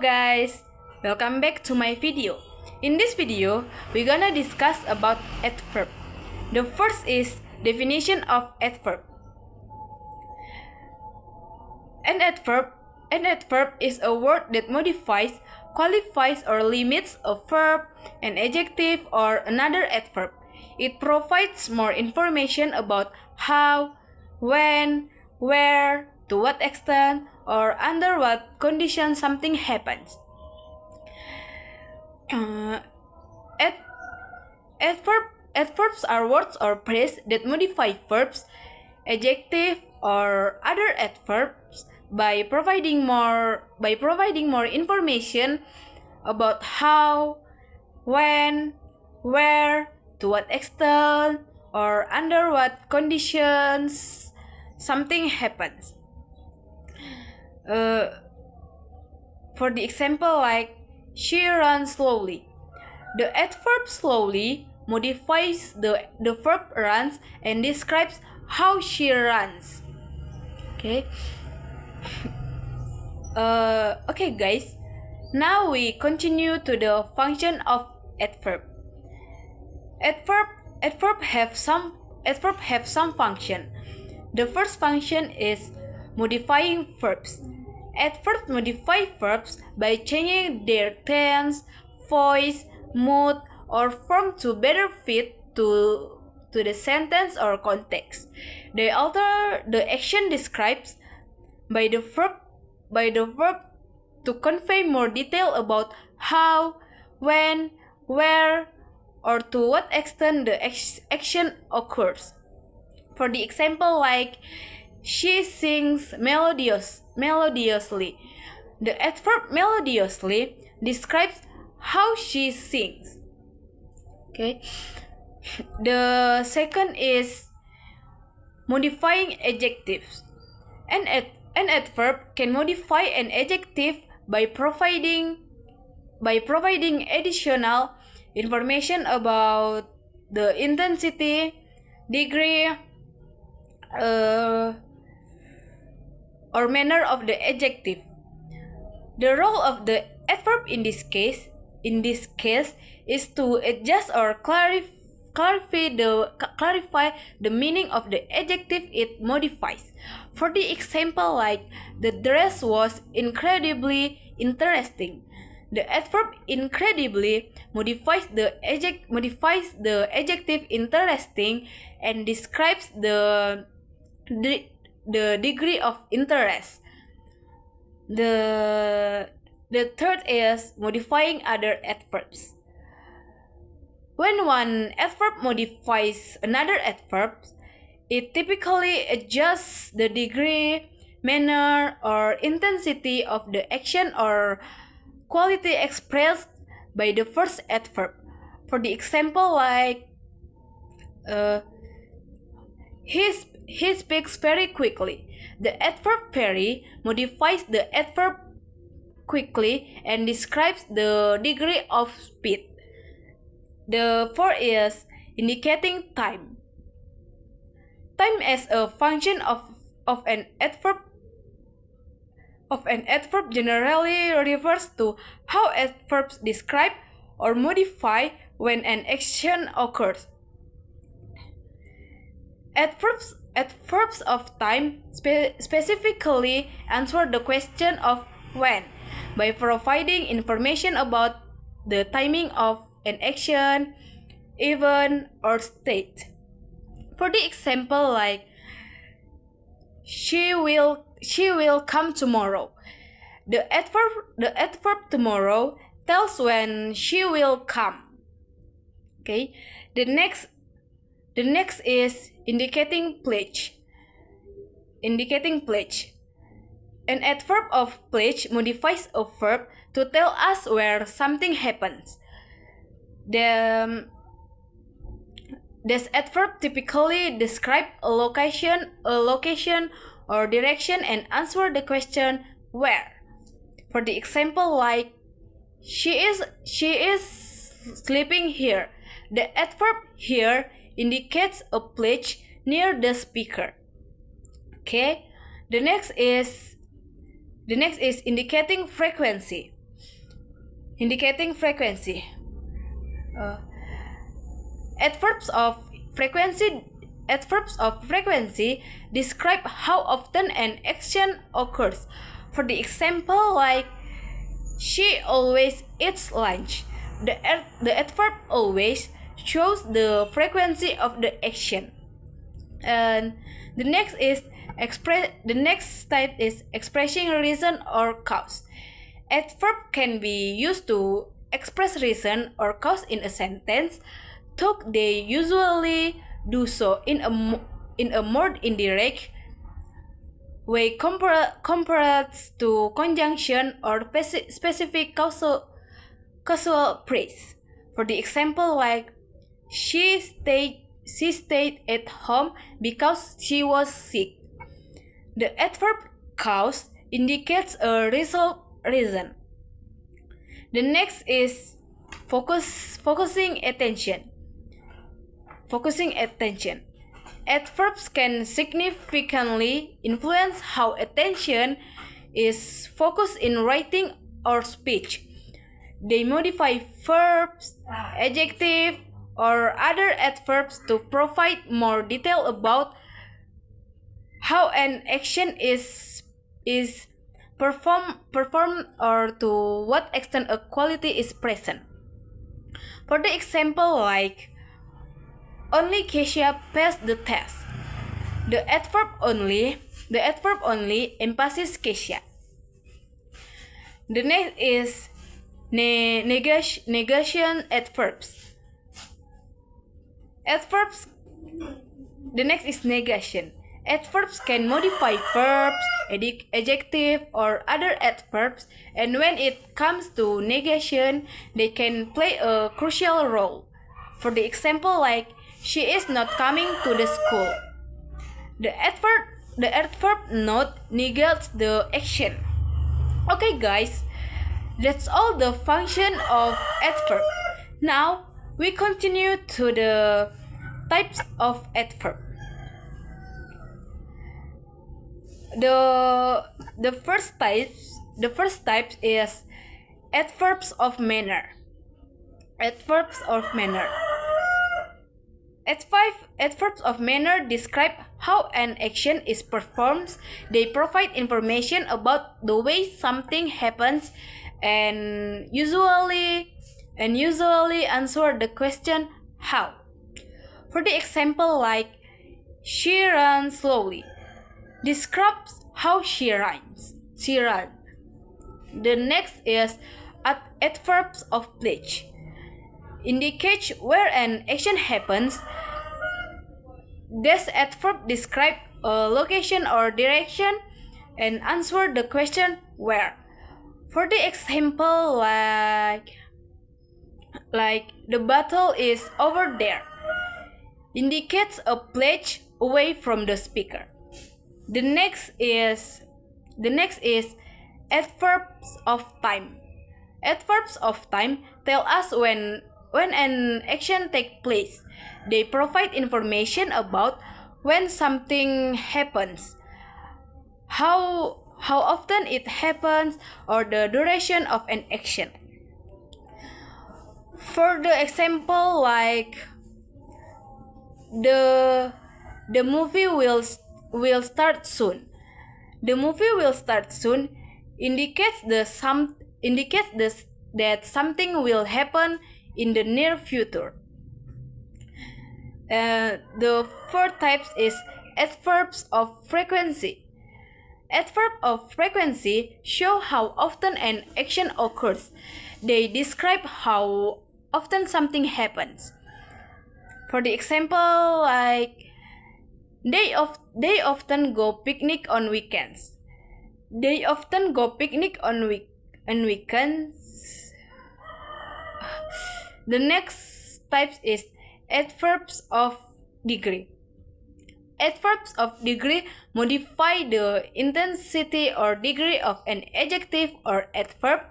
guys, welcome back to my video. In this video, we're gonna discuss about adverb. The first is definition of adverb. An adverb is a word that modifies, qualifies, or limits a verb, an adjective, or another adverb. It provides more information about how, when, where, to what extent, or under what conditions something happens. Adverbs are words or phrases that modify verbs, adjectives, or other adverbs by providing more information about how, when, where, to what extent, or under what conditions something happens. For the example, like she runs slowly. The adverb slowly modifies the verb runs and describes how she runs. Okay. Okay, guys. Now we continue to the function of adverb. Adverb have some function. The first function is modifying verbs. Adverbs modify verbs by changing their tense, voice, mood, or form to better fit to the sentence or context. They alter the action described by the verb to convey more detail about how, when, where, or to what extent the action occurs. For the example, like she sings melodiously. The adverb melodiously describes how she sings. Okay. The second is modifying adjectives. An adverb can modify an adjective by providing additional information about the intensity, degree, or manner of the adjective. The role of the adverb in this case is to adjust or clarify the meaning of the adjective it modifies. For the example, like the dress was incredibly interesting. The adverb incredibly modifies the adjective interesting and describes the degree of interest. The third is modifying other adverbs. When one adverb modifies another adverb, it typically adjusts the degree, manner, or intensity of the action or quality expressed by the first adverb. For the example, like he speaks very quickly. The adverb very modifies the adverb quickly and describes the degree of speed. The fourth is indicating time. Time as a function of an adverb generally refers to how adverbs describe or modify when an action occurs. Adverbs of time specifically answer the question of when by providing information about the timing of an action, event, or state. For the example, like she will come tomorrow. The adverb tomorrow tells when she will come. Okay. The next is indicating pledge. An adverb of pledge modifies a verb to tell us where something happens. This adverb typically describe a location or direction and answer the question where. For the example, like she is sleeping here. The adverb here indicates a place near the speaker. Okay. The next is indicating frequency. indicating frequency. Adverbs of frequency describe how often an action occurs. For the example, like she always eats lunch. The adverb always shows the frequency of the action. And the next type is expressing reason or cause. Adverb can be used to express reason or cause in a sentence, though they usually do so in a more indirect way compared to conjunction or specific causal phrase. For the example, like she stayed at home because she was sick. The adverb cause indicates a reason. The next is focusing attention. Adverbs can significantly influence how attention is focused in writing or speech. They modify verbs, adjectives, or other adverbs to provide more detail about how an action is performed or to what extent a quality is present. For the example, like only Keisha passed the test. The adverb only emphasizes Keisha. The next is negation adverbs. The next is negation. Adverbs can modify verbs, adjective, or other adverbs, and when it comes to negation, they can play a crucial role. For the example, like she is not coming to the school. The adverb not negates the action. Okay, guys, that's all the function of adverb. Now we continue to the types of adverb. The first type is adverbs of manner. Adverbs of manner describe how an action is performed. They provide information about the way something happens and usually answer the question how. For the example, like she runs slowly, describes how she runs. The next is adverbs of place. Indicates where an action happens. This adverb describe a location or direction and answer the question where. For the example, like the battle is over there, indicates a place away from the speaker. The next is adverbs of time. Adverbs of time tell us when an action takes place. They provide information about when something happens, how often it happens, or the duration of an action. For the example, like the movie will start soon. The movie will start soon indicates that something will happen in the near future. The fourth type is adverbs of frequency. Adverbs of frequency show how often an action occurs. They describe how often something happens. For the example, like they often go picnic on weekends. They often go picnic on weekends. The next type is adverbs of degree. Adverbs of degree modify the intensity or degree of an adjective or adverb.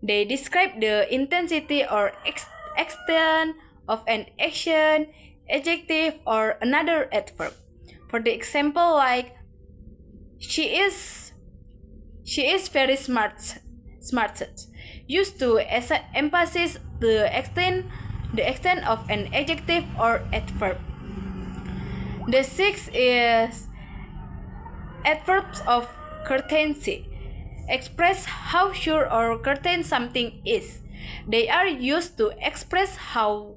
They describe the intensity or extent of an action, adjective, or another adverb. For the example, like she is very smart. used to emphasize the extent of an adjective or adverb. The sixth is adverbs of certainty. Express how sure or certain something is. They are used to express how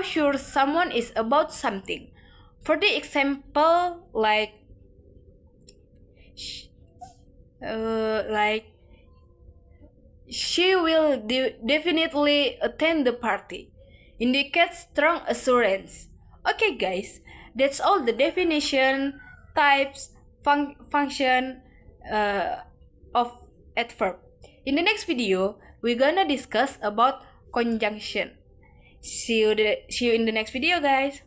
sure someone is about something. For the example, like she will definitely attend the party. Indicates strong assurance. Okay, guys, that's all the definition, types, function of adverb. In the next video, we're gonna discuss about conjunction. See you in the next video, guys.